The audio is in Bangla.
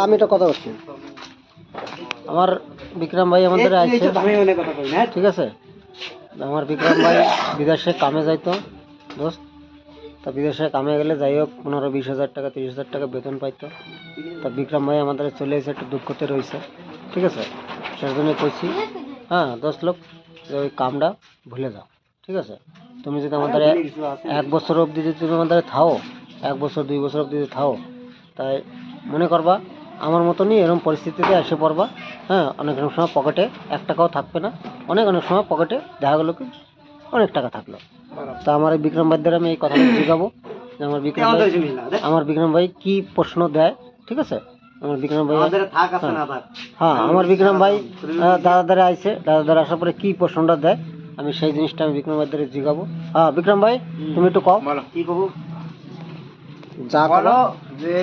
আমি একটা কথা বলছি। আমার বিক্রম ভাই আমাদের আছে, ঠিক আছে। আমার বিক্রম ভাই বিদেশে কামে যাইতো দোস্ত। তা বিদেশে কামে গেলে যাই হোক 15-20 হাজার টাকা 30 হাজার টাকা বেতন পাইতো। তা বিক্রম ভাই আমাদের চলে এসে একটু দুঃখতে রয়েছে, ঠিক আছে। সেই জন্য কইছি, হ্যাঁ 10 লোক যে ওই কামটা ভুলে যাও, ঠিক আছে। তুমি যদি আমাদের 1 বছর অবধি যদি তুমি আমাদের থাও, 1 বছর 2 বছর অবধি যদি থাও, তাই মনে করবা আমার মতনই এরকম পরিস্থিতিতে এসে পড়বা। হ্যাঁ, অনেক সময় পকেটে 1 টাকাও থাকবে না, অনেক সময় পকেটে দেখা গেলো কি অনেক টাকা থাকলো। তা আমার এই বিক্রম ভাইদের আমি এই কথাটা জিজ্ঞাবো যে আমার বিক্রম ভাই কি প্রশ্ন দেয়, ঠিক আছে। আমার বিক্রম ভাই, হ্যাঁ আমার বিক্রম ভাই দাদাদারে আইছে, দাদাদারে আসার পরে কি প্রশ্নটা দেয় আমি সেই জিনিসটা আমি বিক্রম ভাইদের জিজ্ঞাবো। হ্যাঁ বিক্রম ভাই তুমি একটু কও, কি কব যা বলো যে